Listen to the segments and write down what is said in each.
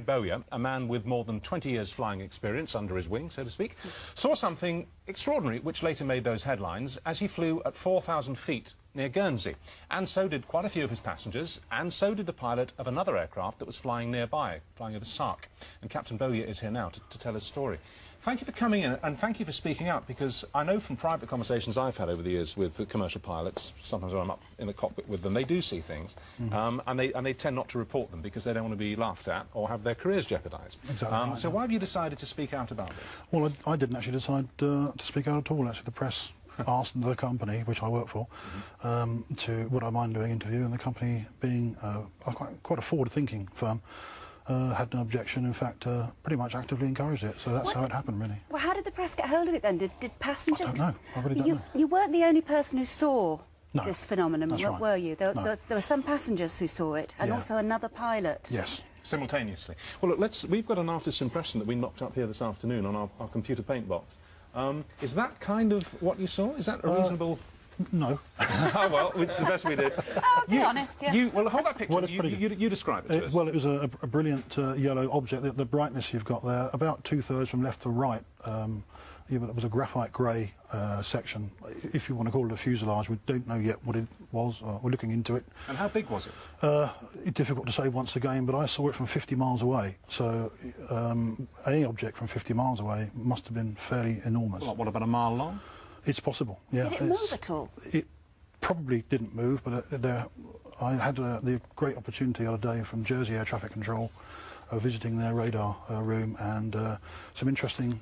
Bowyer, a man with more than 20 years flying experience under his wing, so to speak, saw something extraordinary which later made those headlines as he flew at 4,000 feet near Guernsey. And so did quite a few of his passengers, and so did the pilot of another aircraft that was flying nearby, flying over Sark. And Captain Bowyer is here now to tell his story. Thank you for coming in, and thank you for speaking up, because I know from private conversations I've had over the years with the commercial pilots, sometimes when I'm up in the cockpit with them, they do see things, and they tend not to report them because they don't want to be laughed at or have their careers jeopardised. Exactly right, so why have you decided to speak out about this? Well, I didn't actually decide to speak out at all. Actually, the press asked the company, which I work for, would I mind doing an interview, and the company, being quite a forward-thinking firm, had no objection. In fact, pretty much actively encouraged it. So that's how it happened, really. Well, how did the press get hold of it then? Did passengers? I don't know. I really don't know. You weren't the only person who saw No, this phenomenon, that's right. were you? There, No. there were some passengers who saw it, and Yeah. also another pilot. Yes. Simultaneously. Well, look, we've got an artist's impression that we knocked up here this afternoon on our computer paint box. Is that kind of what you saw? Is that a reasonable... No. Oh, well, it's the best we did. Oh, be honest, yeah. Well, hold that picture. Well, it's pretty good. You describe it to us. Well, it was a brilliant yellow object. The brightness you've got there, about 2/3 from left to right, it was a graphite grey section. If you want to call it a fuselage, we don't know yet what it was. We're looking into it. And how big was it? It's difficult to say once again, but I saw it from 50 miles away. So any object from 50 miles away must have been fairly enormous. What, about a mile long? It's possible, yeah. Did it move at all? It probably didn't move, but I had the great opportunity the other day from Jersey Air Traffic Control visiting their radar room, and some interesting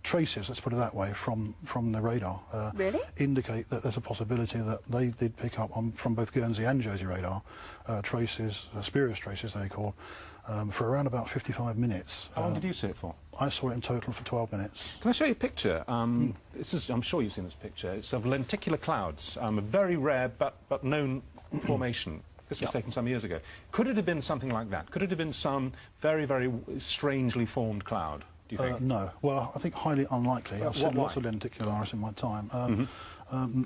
traces, let's put it that way, from the radar Really? indicate that there's a possibility that they did pick up from both Guernsey and Jersey radar traces, spurious traces they call, for around about 55 minutes. How long did you see it for? I saw it in total for 12 minutes. Can I show you a picture? This is, I'm sure you've seen this picture. It's of lenticular clouds, a very rare but known formation. This was taken some years ago. Could it have been something like that? Could it have been some very, very strangely formed cloud, do you think? No. Well, I think highly unlikely. I've seen lots of lenticularis in my time,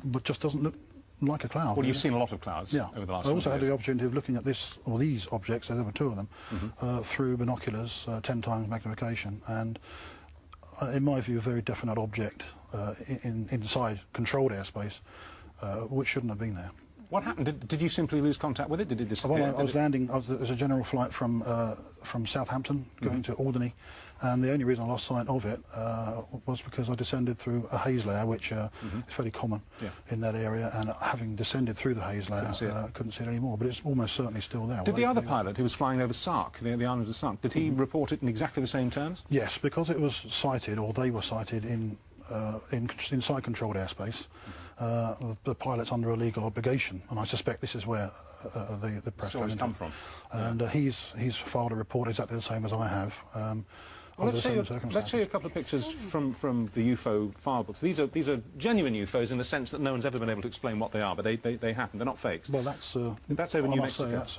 but just doesn't look like a cloud. Well, you've seen a lot of clouds over the last I also few had years. the opportunity of looking at these objects, there were two of them, through binoculars, 10 times magnification, and in my view, a very definite object inside controlled airspace, which shouldn't have been there. What happened? Did you simply lose contact with it? Did it disappear? Well, I was landing. It was a general flight from Southampton going to Alderney, and the only reason I lost sight of it was because I descended through a haze layer, which is fairly common in that area, and having descended through the haze layer, couldn't see it anymore. But it's almost certainly still there. Did the other pilot who was flying over Sark, the island of Sark, did he report it in exactly the same terms? Yes, because it was sighted, or they were sighted inside controlled airspace. The pilot's under a legal obligation, and I suspect this is where the press stories come from. And he's filed a report exactly the same as I have. Well, let's show you a couple of pictures from the UFO file books. These are genuine UFOs in the sense that no one's ever been able to explain what they are, but they happen. They're not fakes. Well, that's over New Mexico. That's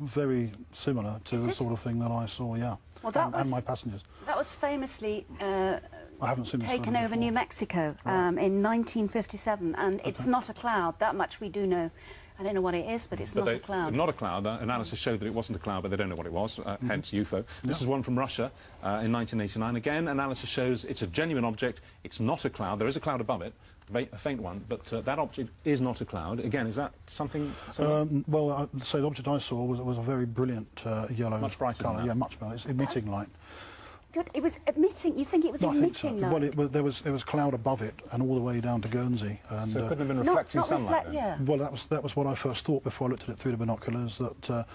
very similar to the sort of thing that I saw, yeah. Well, and my passengers. That was famously I haven't seen taken over New Mexico in 1957, and it's not a cloud. That much we do know. I don't know what it is, but it's not a cloud. Not a cloud. Analysis showed that it wasn't a cloud, but they don't know what it was, hence UFO. This is one from Russia in 1989. Again, analysis shows it's a genuine object. It's not a cloud. There is a cloud above it, a faint one, but that object is not a cloud. Again, is that something... well, I'd say the object I saw was a very brilliant yellow much brighter colour. than that. Yeah, much brighter. It's emitting light. Good. It was emitting. You think it was emitting light? Well, there was cloud above it, and all the way down to Guernsey. And, so it couldn't have been reflecting sunlight then? Yeah. Well, that was what I first thought before I looked at it through the binoculars. That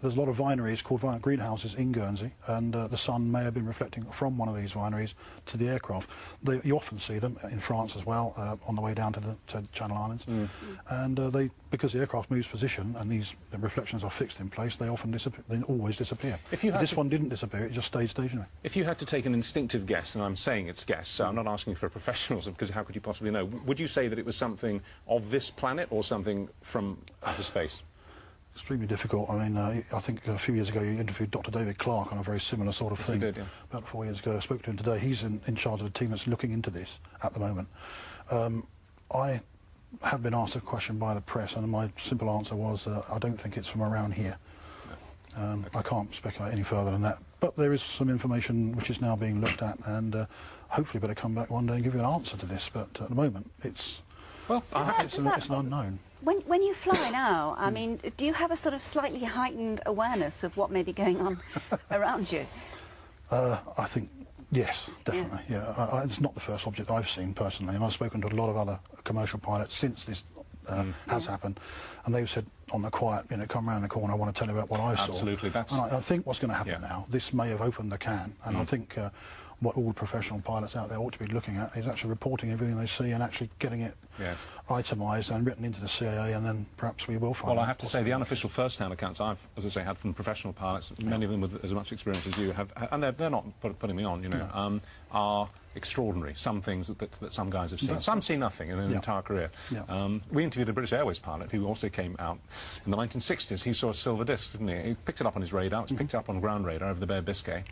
there's a lot of vineries called greenhouses in Guernsey, and the sun may have been reflecting from one of these vineries to the aircraft. You often see them in France as well, on the way down to the Channel Islands, and because the aircraft moves position and the reflections are fixed in place, they often disappear. They always disappear. This one didn't disappear; it just stayed stationary. If you had to take an instinctive guess, and I'm saying it's guess, so I'm not asking for professionals, because how could you possibly know? Would you say that it was something of this planet or something from outer space? Extremely difficult. I mean, I think a few years ago you interviewed Dr. David Clark on a very similar sort of thing. Did, yeah. About 4 years ago. I spoke to him today. He's in charge of a team that's looking into this at the moment. I have been asked a question by the press, and my simple answer was, I don't think it's from around here. I can't speculate any further than that. But there is some information which is now being looked at, and hopefully better come back one day and give you an answer to this. But at the moment, it's an unknown. When you fly now, I mean, do you have a sort of slightly heightened awareness of what may be going on around you? I think, yes, definitely. Yeah, it's not the first object I've seen personally, and I've spoken to a lot of other commercial pilots since this has happened, and they've said on the quiet, you know, come round the corner, I want to tell you about what I saw. Absolutely, that's... And I think what's going to happen now, this may have opened the can, and I think what all professional pilots out there ought to be looking at is actually reporting everything they see and actually getting it itemised and written into the CAA, and then perhaps we will find Well, I have to say, the unofficial first-hand accounts I've, as I say, had from professional pilots, many of them with as much experience as you have, and they're not putting me on, you know, are extraordinary. Some things that some guys have seen. Some see nothing in an entire career. We interviewed a British Airways pilot who also came out in the 1960s. He saw a silver disc, didn't he? He picked it up on his radar. It was picked up on ground radar over the Bay of Biscay.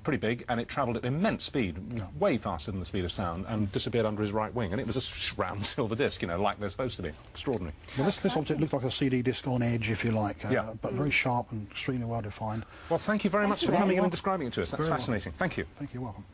Pretty big, and it travelled at immense speed, way faster than the speed of sound, and disappeared under his right wing. And it was a round silver disc, you know, like they're supposed to be. Extraordinary. Well, this object looked like a CD disc on edge, if you like, but very sharp and extremely well defined. Well, thank you very much for coming in and describing it to us. That's fascinating. Thank you. Thank you. Welcome.